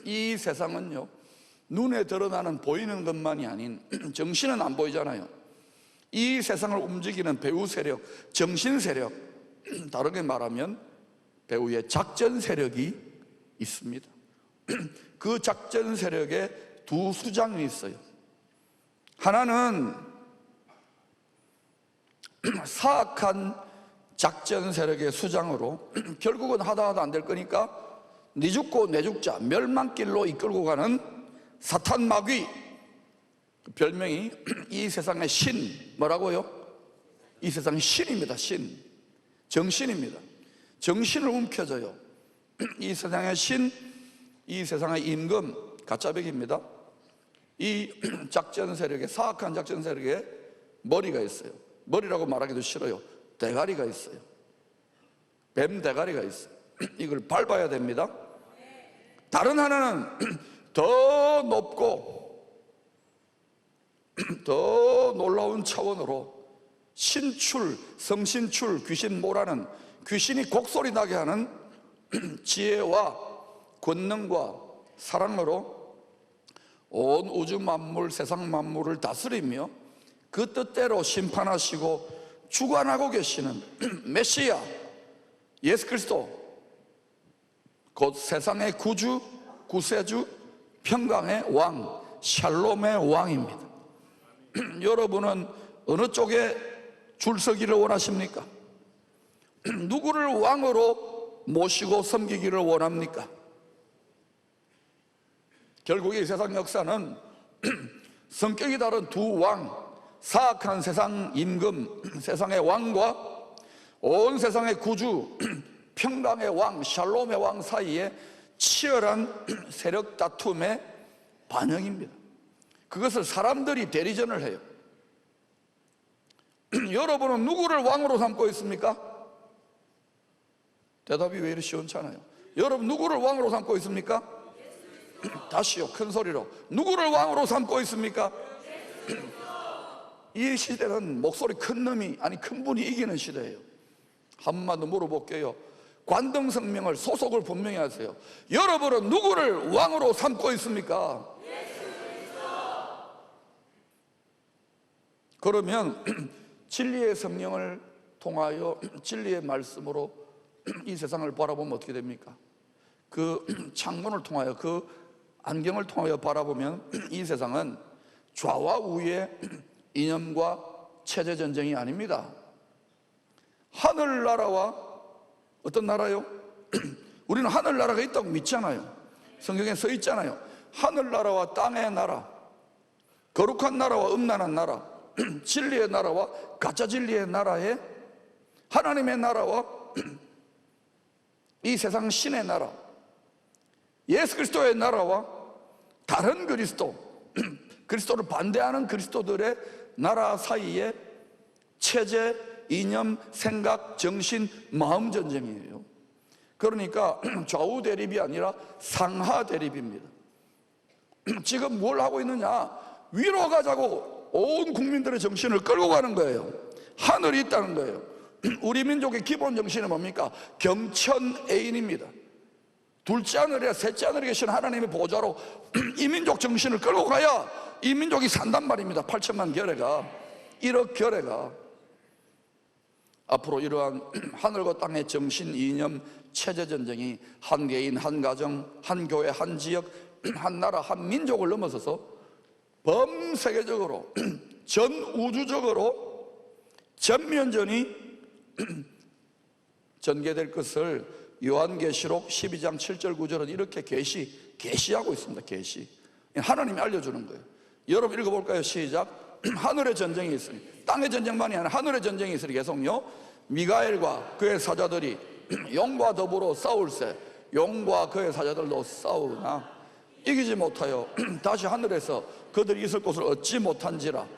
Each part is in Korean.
이 세상은요, 눈에 드러나는 보이는 것만이 아닌 정신은 안 보이잖아요. 이 세상을 움직이는 배후 세력, 정신 세력, 다르게 말하면 배후의 작전 세력이 있습니다. 그 작전 세력에 두 수장이 있어요. 하나는 사악한 작전 세력의 수장으로 결국은 하다 안 될 거니까 네 죽고 내 죽자 멸망길로 이끌고 가는 사탄 마귀, 별명이 이 세상의 신, 뭐라고요? 이 세상의 신입니다. 신, 정신입니다. 정신을 움켜줘요. 이 세상의 신, 이 세상의 임금, 가짜백입니다. 이 작전 세력에, 사악한 작전 세력에 머리가 있어요. 머리라고 말하기도 싫어요. 대가리가 있어요. 뱀 대가리가 있어요. 이걸 밟아야 됩니다. 다른 하나는 더 높고 더 놀라운 차원으로 신출, 성신출, 귀신 모라는, 귀신이 곡소리 나게 하는 지혜와 권능과 사랑으로 온 우주 만물, 세상 만물을 다스리며 그 뜻대로 심판하시고 주관하고 계시는 메시아 예수 그리스도, 곧 세상의 구주, 구세주, 평강의 왕, 샬롬의 왕입니다. 여러분은 어느 쪽에 줄서기를 원하십니까? 누구를 왕으로 모시고 섬기기를 원합니까? 결국 이 세상 역사는 성격이 다른 두 왕, 사악한 세상 임금, 세상의 왕과 온 세상의 구주, 평강의 왕, 샬롬의 왕 사이에 치열한 세력 다툼의 반영입니다. 그것을 사람들이 대리전을 해요. 여러분은 누구를 왕으로 삼고 있습니까? 대답이 왜 이리 시원찮아요? 여러분 누구를 왕으로 삼고 있습니까? 다시요, 큰 소리로. 누구를 왕으로 삼고 있습니까? 이 시대는 목소리 큰 놈이, 아니 큰 분이 이기는 시대예요. 한마디 물어볼게요. 관등성명을, 소속을 분명히 하세요. 여러분은 누구를 왕으로 삼고 있습니까? 그러면 진리의 성령을 통하여, 진리의 말씀으로 이 세상을 바라보면 어떻게 됩니까? 그 창문을 통하여, 그 안경을 통하여 바라보면 이 세상은 좌와 우의 이념과 체제 전쟁이 아닙니다. 하늘나라와, 어떤 나라요? 우리는 하늘나라가 있다고 믿잖아요. 성경에 써 있잖아요. 하늘나라와 땅의 나라, 거룩한 나라와 음란한 나라, 진리의 나라와 가짜 진리의 나라에, 하나님의 나라와 이 세상 신의 나라, 예수 그리스도의 나라와 다른 그리스도, 그리스도를 반대하는 그리스도들의 나라 사이에 체제, 이념, 생각, 정신, 마음 전쟁이에요. 그러니까 좌우 대립이 아니라 상하 대립입니다. 지금 뭘 하고 있느냐? 위로 가자고 온 국민들의 정신을 끌고 가는 거예요. 하늘이 있다는 거예요. 우리 민족의 기본 정신은 뭡니까? 경천애인입니다. 둘째 하늘에, 셋째 하늘에 계신 하나님의 보좌로 이 민족 정신을 끌고 가야 이 민족이 산단 말입니다. 8천만 결례가, 1억 결례가. 앞으로 이러한 하늘과 땅의 정신, 이념, 체제 전쟁이 한 개인, 한 가정, 한 교회, 한 지역, 한 나라, 한 민족을 넘어서서 범세계적으로, 전 우주적으로 전면전이 전개될 것을 요한계시록 12장 7절 9절은 이렇게 계시하고 있습니다. 계시. 하나님이 알려주는 거예요. 여러분 읽어볼까요? 시작. 하늘의 전쟁이 있으니, 땅의 전쟁만이 아니라 하늘의 전쟁이 있으니 계속요. 미가엘과 그의 사자들이 용과 더불어 싸울세. 용과 그의 사자들도 싸우나 이기지 못하여 다시 하늘에서 그들이 있을 곳을 얻지 못한지라.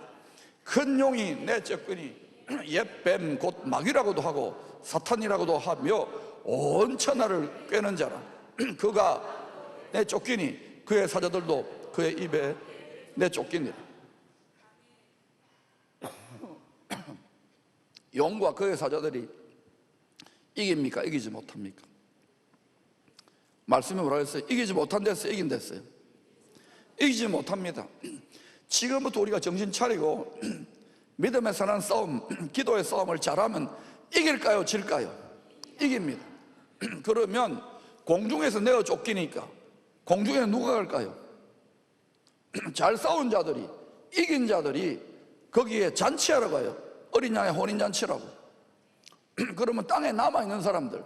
큰 용이 내쫓으니 옛뱀 곧 마귀라고도 하고 사탄이라고도 하며 온 천하를 꿰는 자라. 그가 내쫓기니 그의 사자들도 그의 입에 내쫓기니라. 용과 그의 사자들이 이깁니까? 이기지 못합니까? 말씀이 뭐라 했어요? 이기지 못한 데서 이긴 데어요. 이기지 못합니다. 지금부터 우리가 정신 차리고 믿음에 사는 싸움, 기도의 싸움을 잘하면 이길까요? 질까요? 이깁니다. 그러면 공중에서 내어 쫓기니까 공중에 누가 갈까요? 잘 싸운 자들이, 이긴 자들이 거기에 잔치하러 가요. 어린 양의 혼인잔치라고. 그러면 땅에 남아있는 사람들,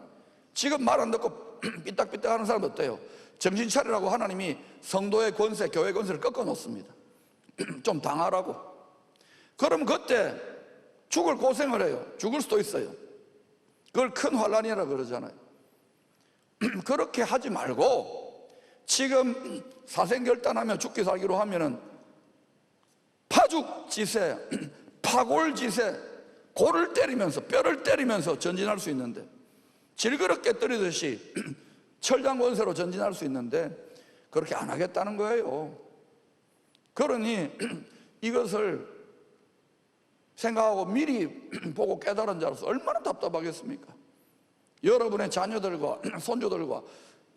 지금 말 안 듣고 삐딱삐딱 하는 사람들 어때요? 정신 차리라고 하나님이 성도의 권세, 교회 권세를 꺾어 놓습니다. 좀 당하라고. 그럼 그때 죽을 고생을 해요. 죽을 수도 있어요. 그걸 큰 환난이라 그러잖아요. 그렇게 하지 말고 지금 사생결단하며 죽기 살기로 하면은 파죽지세, 파골지세, 골을 때리면서, 뼈를 때리면서 전진할 수 있는데, 질그릇 때리듯이 철장권세로 전진할 수 있는데 그렇게 안 하겠다는 거예요. 그러니 이것을 생각하고 미리 보고 깨달은 자로서 얼마나 답답하겠습니까? 여러분의 자녀들과 손주들과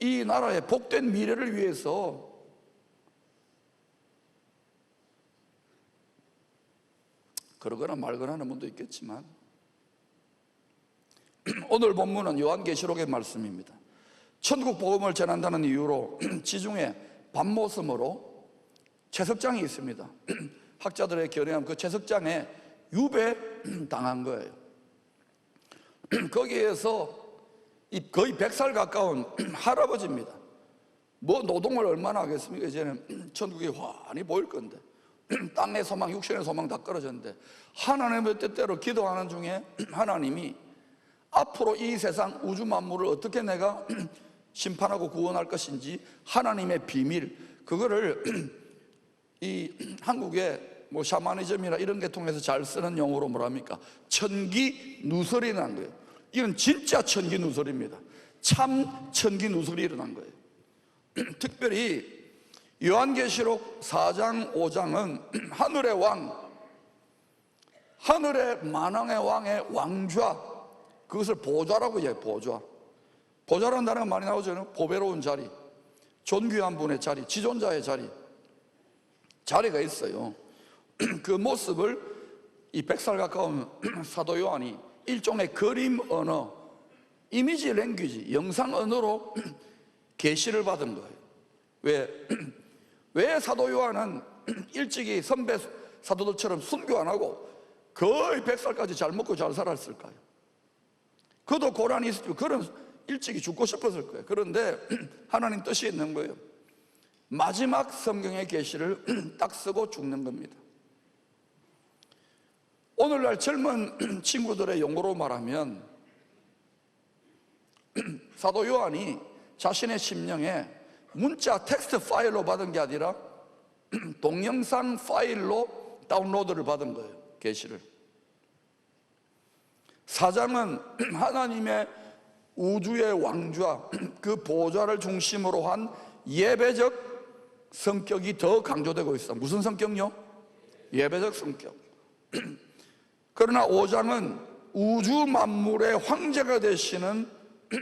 이 나라의 복된 미래를 위해서 그러거나 말거나 하는 분도 있겠지만, 오늘 본문은 요한계시록의 말씀입니다. 천국 복음을 전한다는 이유로 지중해 밤모섬으로 채석장이 있습니다. 학자들의 견해하면 그 채석장에 유배당한 거예요. 거기에서 거의 100살 가까운 할아버지입니다. 뭐 노동을 얼마나 하겠습니까? 이제는 천국이 환히 보일 건데 땅의 소망, 육신의 소망 다 끊어졌는데, 하나님의 뜻대로 기도하는 중에 하나님이 앞으로 이 세상 우주 만물을 어떻게 내가 심판하고 구원할 것인지 하나님의 비밀, 그거를 이 한국의 뭐 샤머니즘이나 이런 계통에서 잘 쓰는 용어로 뭐랍니까? 천기누설이라는 거예요. 이건 진짜 천기누설입니다. 참 천기누설이 일어난 거예요. 특별히 요한계시록 4장 5장은 하늘의 왕, 하늘의 만왕의 왕의 왕좌, 그것을 보좌라고 해요. 보좌. 보좌라는 단어가 많이 나오죠. 보배로운 자리, 존귀한 분의 자리, 지존자의 자리가 있어요. 그 모습을 이 100살 가까운 사도 요한이 일종의 그림 언어, 이미지 랭귀지, 영상 언어로 계시를 받은 거예요. 왜 사도 요한은 일찍이 선배 사도들처럼 순교 안 하고 거의 100살까지 잘 먹고 잘 살았을까요? 그도 고난이 있었고 그런 일찍이 죽고 싶었을 거예요. 그런데 하나님 뜻이 있는 거예요. 마지막 성경의 계시를 딱 쓰고 죽는 겁니다. 오늘날 젊은 친구들의 용어로 말하면 사도 요한이 자신의 심령에 문자 텍스트 파일로 받은 게 아니라 동영상 파일로 다운로드를 받은 거예요. 계시를. 4장은 하나님의 우주의 왕좌, 그 보좌를 중심으로 한 예배적 성격이 더 강조되고 있어. 무슨 성격요? 예배적 성격. 그러나 5장은 우주 만물의 황제가 되시는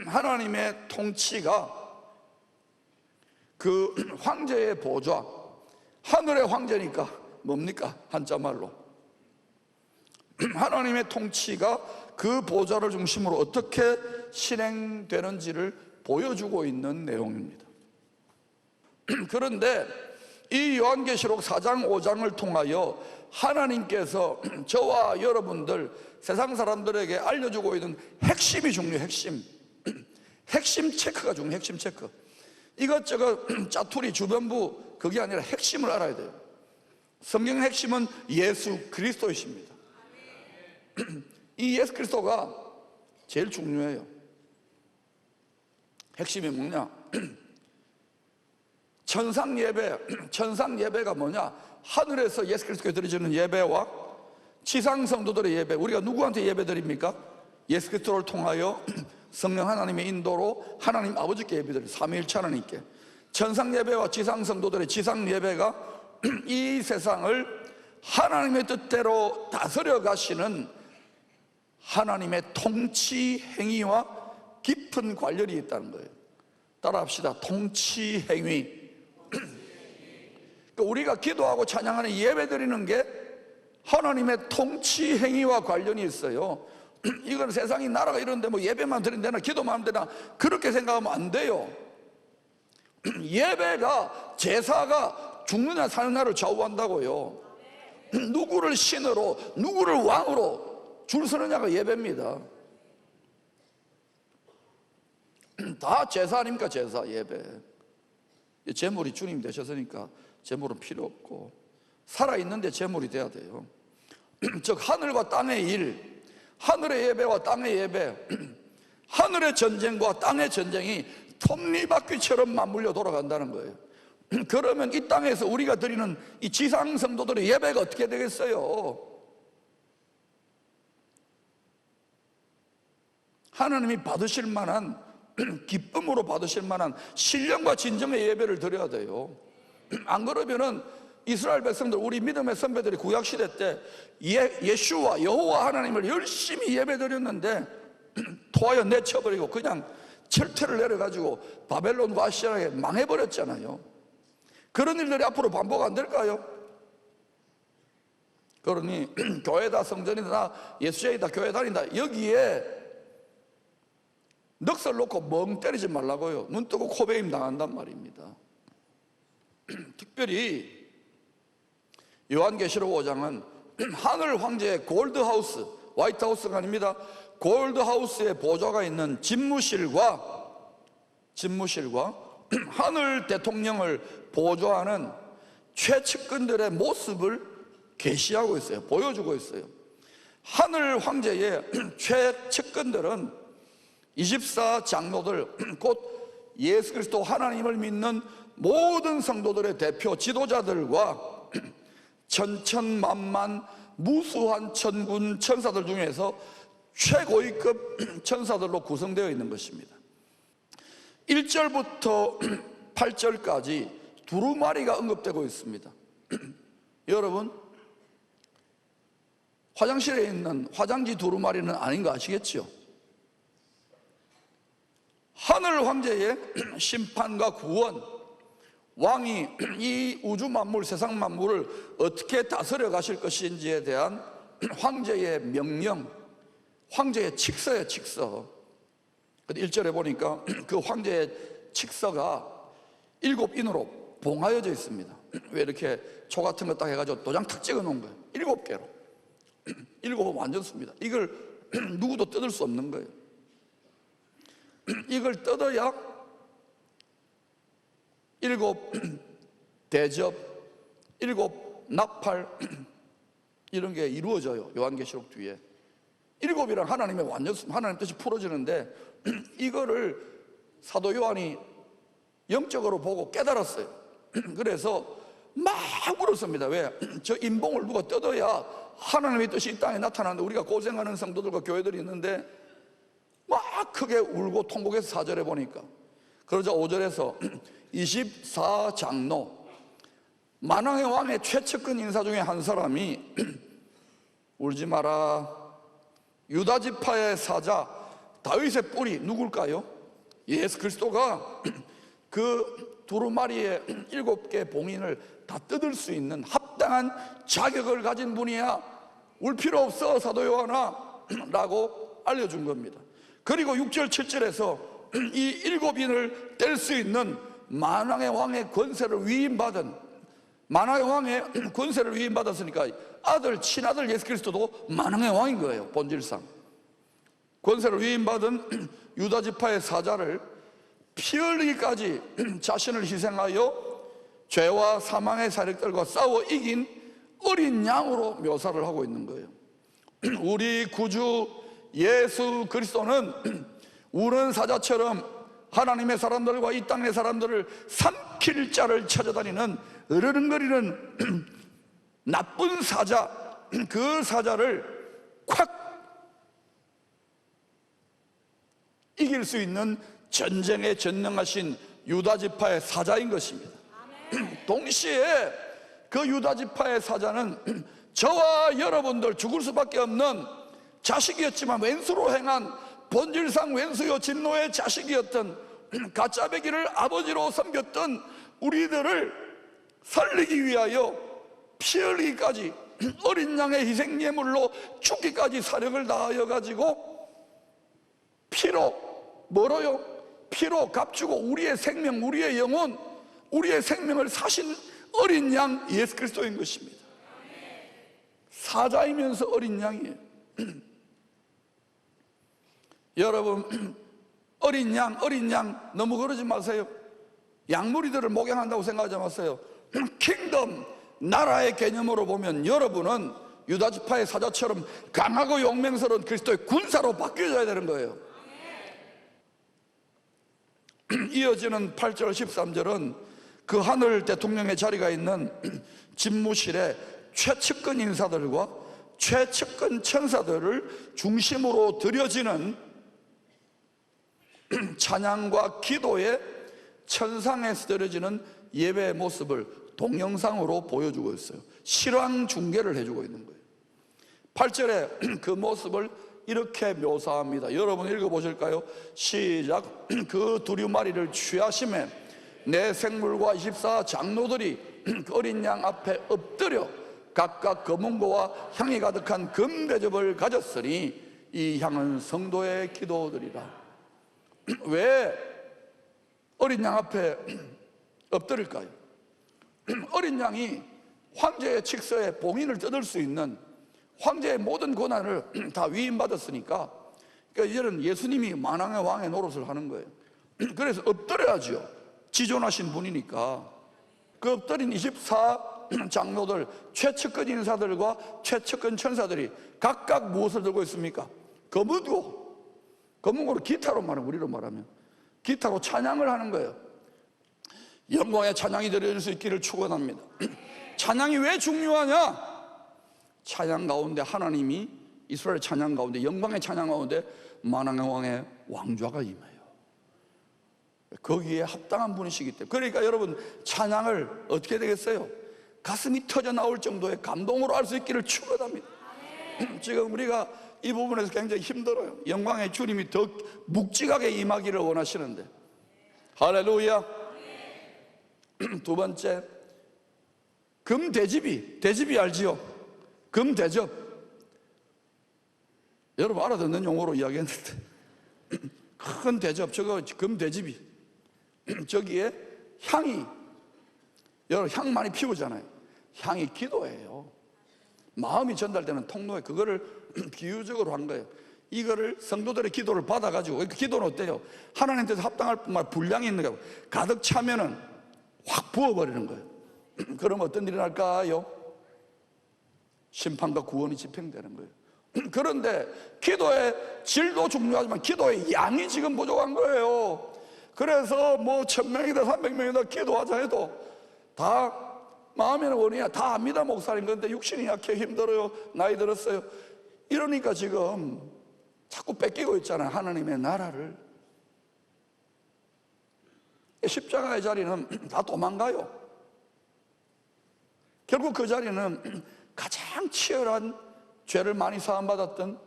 하나님의 통치가, 그 황제의 보좌, 하늘의 황제니까 뭡니까? 한자말로 하나님의 통치가 그 보좌를 중심으로 어떻게 실행되는지를 보여주고 있는 내용입니다. 그런데 이 요한계시록 4장 5장을 통하여 하나님께서 저와 여러분들 세상 사람들에게 알려주고 있는 핵심이 중요해요. 핵심 체크가 중요해요. 핵심 체크. 이것저것 짜투리 주변부 그게 아니라 핵심을 알아야 돼요. 성경의 핵심은 예수 그리스도이십니다. 이 예수 그리스도가 제일 중요해요. 핵심이 뭐냐? 천상 예배가 뭐냐? 하늘에서 예수 그리스도께 드려지는 예배와 지상 성도들의 예배. 우리가 누구한테 예배 드립니까? 예수 그리스도를 통하여 성령 하나님의 인도로 하나님 아버지께 예배 드려요. 삼위일체 하나님께. 천상 예배와 지상 성도들의 지상 예배가 이 세상을 하나님의 뜻대로 다스려 가시는 하나님의 통치 행위와 깊은 관련이 있다는 거예요. 따라합시다. 통치행위. 우리가 기도하고 찬양하는 예배 드리는 게 하나님의 통치행위와 관련이 있어요. 이건 세상이 나라가 이런데 뭐 예배만 드린다나 기도만 하면 되나 그렇게 생각하면 안 돼요. 예배가, 제사가 죽느냐 사느냐를 좌우한다고요. 누구를 신으로, 누구를 왕으로 줄 서느냐가 예배입니다. 다 제사 아닙니까? 제사, 예배. 제물이 주님 되셨으니까 제물은 필요 없고, 살아있는데 제물이 돼야 돼요. 즉 하늘과 땅의 일, 하늘의 예배와 땅의 예배, 하늘의 전쟁과 땅의 전쟁이 톱니바퀴처럼 맞물려 돌아간다는 거예요. 그러면 이 땅에서 우리가 드리는 이 지상 성도들의 예배가 어떻게 되겠어요? 하나님이 받으실 만한, 기쁨으로 받으실 만한 신령과 진정의 예배를 드려야 돼요. 안 그러면은 이스라엘 백성들, 우리 믿음의 선배들이 구약시대 때 예수와 여호와 하나님을 열심히 예배 드렸는데 토하여 내쳐버리고 그냥 철퇴를 내려가지고 바벨론과 아시아에 망해버렸잖아요. 그런 일들이 앞으로 반복 안 될까요? 그러니 교회다, 성전이다, 예수제이다, 교회 다닌다, 여기에 넋을 놓고 멍 때리지 말라고요. 눈 뜨고 코베임 당한단 말입니다. 특별히 요한계시록 5장은 하늘 황제의 골드하우스, 화이트하우스가 아닙니다. 골드하우스의 보좌가 있는 집무실과 하늘 대통령을 보좌하는 최측근들의 모습을 계시하고 있어요. 보여주고 있어요. 하늘 황제의 최측근들은 24 장로들, 곧 예수 그리스도 하나님을 믿는 모든 성도들의 대표 지도자들과 천천만만 무수한 천군 천사들 중에서 최고위급 천사들로 구성되어 있는 것입니다. 1절부터 8절까지 두루마리가 언급되고 있습니다. 여러분, 화장실에 있는 화장지 두루마리는 아닌 거 아시겠죠? 하늘 황제의 심판과 구원, 왕이 이 우주 만물, 세상 만물을 어떻게 다스려 가실 것인지에 대한 황제의 명령, 황제의 칙서예요, 칙서. 1절에 보니까 그 황제의 칙서가 7인으로 봉하여져 있습니다. 왜 이렇게 초 같은 거 딱 해가지고 도장 탁 찍어 놓은 거예요. 7개로. 7은 완전 씁니다. 이걸 누구도 뜯을 수 없는 거예요. 이걸 뜯어야 7 대접, 7 나팔 이런 게 이루어져요. 요한계시록 뒤에 7이란 하나님의 완전, 하나님 뜻이 풀어지는데 이거를 사도 요한이 영적으로 보고 깨달았어요. 그래서 막 울었습니다. 왜? 저 인봉을 누가 뜯어야 하나님의 뜻이 이 땅에 나타나는데 우리가 고생하는 성도들과 교회들이 있는데 막 크게 울고 통곡해서 4절에 보니까, 그러자 5절에서 24장로 만왕의 왕의 최측근 인사 중에 한 사람이 울지 마라, 유다 지파의 사자 다윗의 뿔이 누굴까요? 예수 그리스도가 그 두루마리의 7개 봉인을 다 뜯을 수 있는 합당한 자격을 가진 분이야. 울 필요 없어 사도 요한아 라고 알려준 겁니다. 그리고 6절 7절에서 이 7인을 뗄 수 있는 만왕의 왕의 권세를 위임받은, 만왕의 왕의 권세를 위임받았으니까 아들, 친아들 예수 그리스도도 만왕의 왕인 거예요. 본질상 권세를 위임받은 유다 지파의 사자를 피 흘리기까지 자신을 희생하여 죄와 사망의 세력들과 싸워 이긴 어린 양으로 묘사를 하고 있는 거예요. 우리 구주 예수 그리스도는 우는 사자처럼 하나님의 사람들과 이 땅의 사람들을 삼킬 자를 찾아다니는 으르렁거리는 나쁜 사자, 그 사자를 콱 이길 수 있는 전쟁에 전능하신 유다 지파의 사자인 것입니다. 동시에 그 유다 지파의 사자는 저와 여러분들 죽을 수밖에 없는 자식이었지만 왼수로 행한, 본질상 왼수요 진노의 자식이었던 가짜 배기를 아버지로 섬겼던 우리들을 살리기 위하여 피 흘리기까지, 어린 양의 희생 예물로 죽기까지 사력을 다하여 가지고 피로, 뭐로요? 피로 값주고 우리의 생명, 우리의 영혼, 우리의 생명을 사신 어린 양 예수 그리스도인 것입니다. 사자이면서 어린 양이에요. 여러분, 어린 양 너무 그러지 마세요. 양무리들을 목양한다고 생각하지 마세요. 킹덤, 나라의 개념으로 보면 여러분은 유다지파의 사자처럼 강하고 용맹스러운 그리스도의 군사로 바뀌어져야 되는 거예요. 이어지는 8절 13절은 그 하늘 대통령의 자리가 있는 집무실에 최측근 인사들과 최측근 천사들을 중심으로 드려지는 찬양과 기도의 천상에서 드려지는 예배의 모습을 동영상으로 보여주고 있어요. 실황 중계를 해주고 있는 거예요. 8절에 그 모습을 이렇게 묘사합니다. 여러분 읽어보실까요? 시작. 그 두루마리를 취하심에 내 생물과 24 장로들이 어린 양 앞에 엎드려 각각 검은고와 향이 가득한 금대접을 가졌으니 이 향은 성도의 기도들이라. 왜 어린 양 앞에 엎드릴까요? 어린 양이 황제의 칙서에 봉인을 뜯을 수 있는, 황제의 모든 권한을 다 위임받았으니까, 그러니까 이제는 예수님이 만왕의 왕의 노릇을 하는 거예요. 그래서 엎드려야죠. 지존하신 분이니까. 그 엎드린 24 장로들, 최측근 인사들과 최측근 천사들이 각각 무엇을 들고 있습니까? 검은고로 기타로 말하면, 우리로 말하면 기타로 찬양을 하는 거예요. 영광의 찬양이 드려질 수 있기를 축원합니다. 찬양이 왜 중요하냐? 찬양 가운데 하나님이, 이스라엘 찬양 가운데, 영광의 찬양 가운데 만왕의 왕의 왕좌가 임해요. 거기에 합당한 분이시기 때문에. 그러니까 여러분, 찬양을 어떻게 되겠어요? 가슴이 터져 나올 정도의 감동으로 할 수 있기를 축원합니다. 지금 우리가 이 부분에서 굉장히 힘들어요. 영광의 주님이 더 묵직하게 임하기를 원하시는데. 할렐루야. 두 번째, 대집이 알지요? 금대접. 여러분 알아듣는 용어로 이야기했는데 큰 대접, 저거 금대집이. 저기에 향이, 여러분 향 많이 피우잖아요. 향이 기도예요. 마음이 전달되는 통로에 그거를 비유적으로 한 거예요. 이거를 성도들의 기도를 받아가지고, 그 기도는 어때요? 하나님께서 합당할 뿐만 분량이 있는 거예요. 가득 차면은 확 부어버리는 거예요. 그럼 어떤 일이 날까요? 심판과 구원이 집행되는 거예요. 그런데 기도의 질도 중요하지만 기도의 양이 지금 부족한 거예요. 그래서 뭐 1000명이다 300명이다 기도하자 해도 다 마음에는 원이야. 다 압니다, 목사님. 그런데 육신이 약해, 힘들어요, 나이 들었어요. 이러니까 지금 자꾸 뺏기고 있잖아요, 하나님의 나라를. 십자가의 자리는 다 도망가요. 결국 그 자리는 가장 치열한 죄를 많이 사함받았던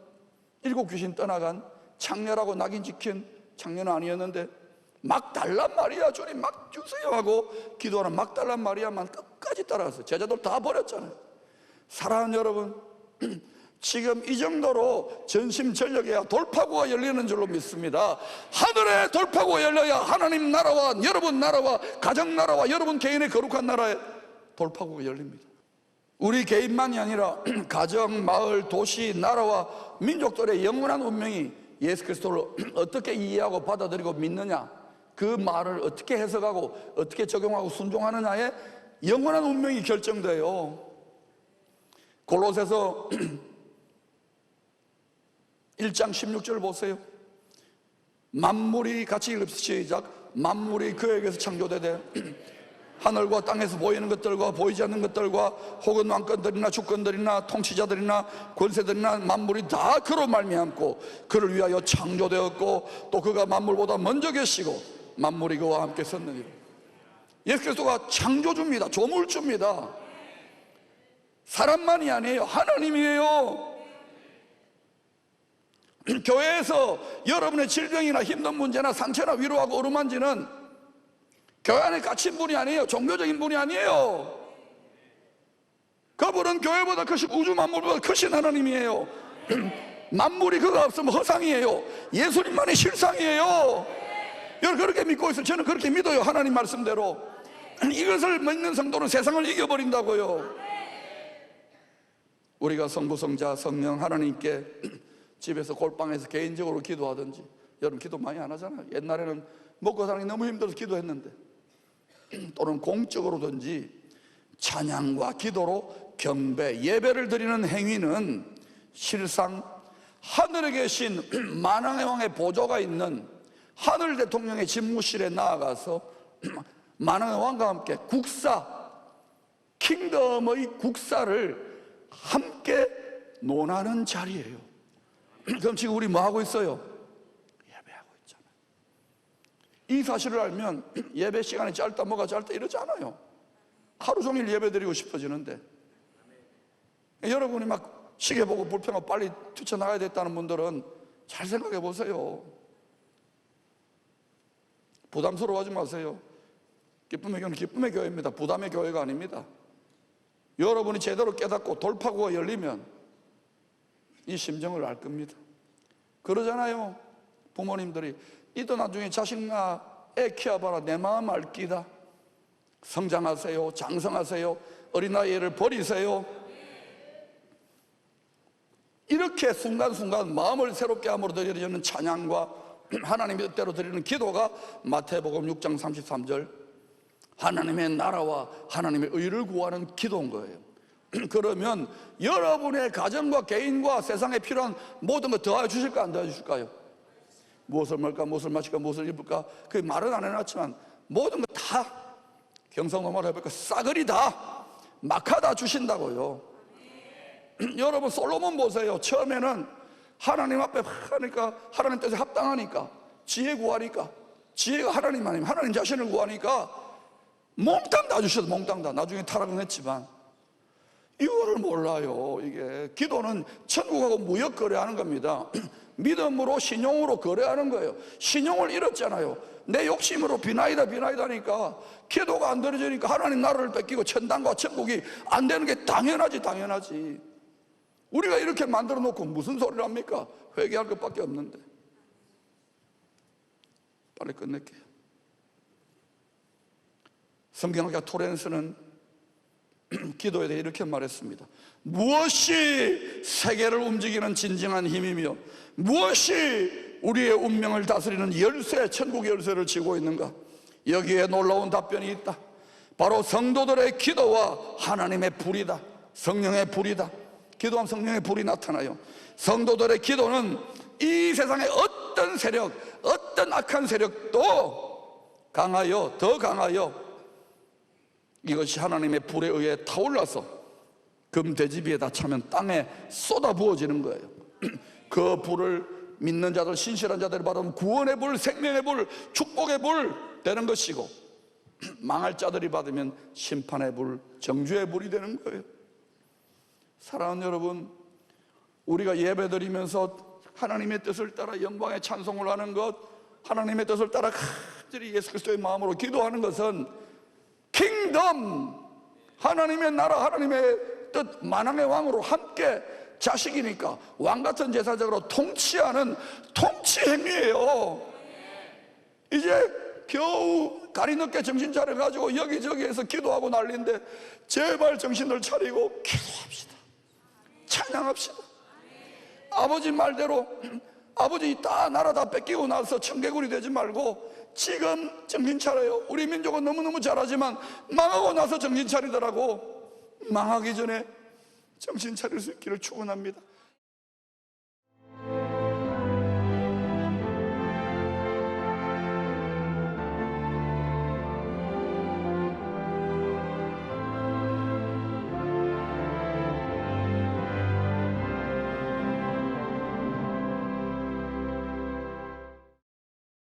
7 귀신 떠나간 창녀라고 낙인 찍힌 창녀는 아니었는데, 막달라 마리아, 주님 막 주세요 하고 기도하는 막달라 마리아만 끝까지 따라갔어요. 제자들 다 버렸잖아요. 사랑하는 여러분, 지금 이 정도로 전심전력해야 돌파구가 열리는 줄로 믿습니다. 하늘에 돌파구가 열려야 하나님 나라와 여러분 나라와 가정 나라와 여러분 개인의 거룩한 나라에 돌파구가 열립니다. 우리 개인만이 아니라 가정, 마을, 도시, 나라와 민족들의 영원한 운명이 예수 그리스도를 어떻게 이해하고 받아들이고 믿느냐, 그 말을 어떻게 해석하고 어떻게 적용하고 순종하느냐에 영원한 운명이 결정돼요. 골로새서 1장 16절 보세요. 만물이 같이 시작. 만물이 그에게서 창조되되 하늘과 땅에서 보이는 것들과 보이지 않는 것들과 혹은 왕권들이나 주권들이나 통치자들이나 권세들이나 만물이 다 그로 말미암고 그를 위하여 창조되었고 또 그가 만물보다 먼저 계시고 만물이 그와 함께 섰느니라. 예수 그리스도가 창조주입니다. 조물주입니다. 사람만이 아니에요. 하나님이에요. 교회에서 여러분의 질병이나 힘든 문제나 상처나 위로하고 어루만지는 교회 안에 갇힌 분이 아니에요. 종교적인 분이 아니에요. 그분은 교회보다 크신, 우주 만물보다 크신 하나님이에요. 만물이 그가 없으면 허상이에요. 예수님만이 실상이에요. 여러분 그렇게 믿고 있어요. 저는 그렇게 믿어요. 하나님 말씀대로. 이것을 믿는 성도는 세상을 이겨버린다고요. 우리가 성부, 성자, 성령 하나님께 집에서 골방에서 개인적으로 기도하든지, 여러분 기도 많이 안 하잖아요. 옛날에는 먹고 사는 게 너무 힘들어서 기도했는데, 또는 공적으로든지 찬양과 기도로 경배, 예배를 드리는 행위는 실상 하늘에 계신 만왕의 왕의 보좌가 있는 하늘 대통령의 집무실에 나아가서 만왕의 왕과 함께 국사, 킹덤의 국사를 함께 논하는 자리예요. 그럼 지금 우리 뭐 하고 있어요? 예배하고 있잖아요. 이 사실을 알면 예배 시간이 짧다 뭐가 짧다 이러지 않아요. 하루 종일 예배 드리고 싶어지는데, 여러분이 막 시계 보고 불평하고 빨리 뛰쳐나가야 됐다는 분들은 잘 생각해 보세요. 부담스러워하지 마세요. 기쁨의 교회는 기쁨의 교회입니다. 부담의 교회가 아닙니다. 여러분이 제대로 깨닫고 돌파구가 열리면 이 심정을 알 겁니다. 그러잖아요. 부모님들이 이도 나중에 자식나 애 키워봐라 내 마음 알기다. 성장하세요. 장성하세요. 어린아이를 버리세요. 이렇게 순간순간 마음을 새롭게 함으로 드리는 찬양과 하나님의 뜻대로 드리는 기도가 마태복음 6장 33절 하나님의 나라와 하나님의 의를 구하는 기도인 거예요. 그러면 여러분의 가정과 개인과 세상에 필요한 모든 것 더하여 주실까 안 더하여 주실까요? 무엇을 먹을까 무엇을 마실까 무엇을 입을까 그 말은 안 해놨지만 모든 것 다 경상도말로 해볼까 싸그리 다 막하다 주신다고요. 여러분 솔로몬 보세요. 처음에는 하나님 앞에 하니까 하나님 뜻에 합당하니까 지혜 구하니까 지혜가 하나님 아니면 하나님 자신을 구하니까 몽땅 다 주셔서 몽땅 다. 나중에 타락은 했지만 이거를 몰라요. 이게 기도는 천국하고 무역 거래하는 겁니다. 믿음으로 신용으로 거래하는 거예요. 신용을 잃었잖아요. 내 욕심으로 비나이다 하니까 기도가 안 들어지니까 하나님 나라를 뺏기고 천당과 천국이 안 되는 게 당연하지. 우리가 이렇게 만들어 놓고 무슨 소리를 합니까? 회개할 것밖에 없는데. 빨리 끝낼게요. 성경학자 토렌스는 기도에 대해 이렇게 말했습니다. 무엇이 세계를 움직이는 진정한 힘이며 무엇이 우리의 운명을 다스리는 열쇠, 천국 열쇠를 쥐고 있는가? 여기에 놀라운 답변이 있다. 바로 성도들의 기도와 하나님의 불이다. 성령의 불이다. 기도하면 성령의 불이 나타나요. 성도들의 기도는 이 세상의 어떤 세력, 어떤 악한 세력도 강하여, 더 강하여 이것이 하나님의 불에 의해 타올라서 금돼지 위에다 차면 땅에 쏟아 부어지는 거예요. 그 불을 믿는 자들, 신실한 자들이 받으면 구원의 불, 생명의 불, 축복의 불 되는 것이고 망할 자들이 받으면 심판의 불, 정죄의 불이 되는 거예요. 사랑하는 여러분, 우리가 예배드리면서 하나님의 뜻을 따라 영광의 찬송을 하는 것, 하나님의 뜻을 따라 간절히 예수 그리스도의 마음으로 기도하는 것은 킹덤, 하나님의 나라, 하나님의 뜻, 만왕의 왕으로 함께 자식이니까 왕같은 제사장으로 통치하는 통치 행위예요. 이제 겨우 다리 늦게 정신 차려가지고 여기저기에서 기도하고 난리인데 제발 정신을 차리고 기도합시다. 찬양합시다. 아버지 말대로 아버지 다 나라 다 뺏기고 나서 청개구리 되지 말고 지금 정신 차려요. 우리 민족은 너무너무 잘하지만 망하고 나서 정신 차리더라고. 망하기 전에 정신 차릴 수 있기를 축원합니다.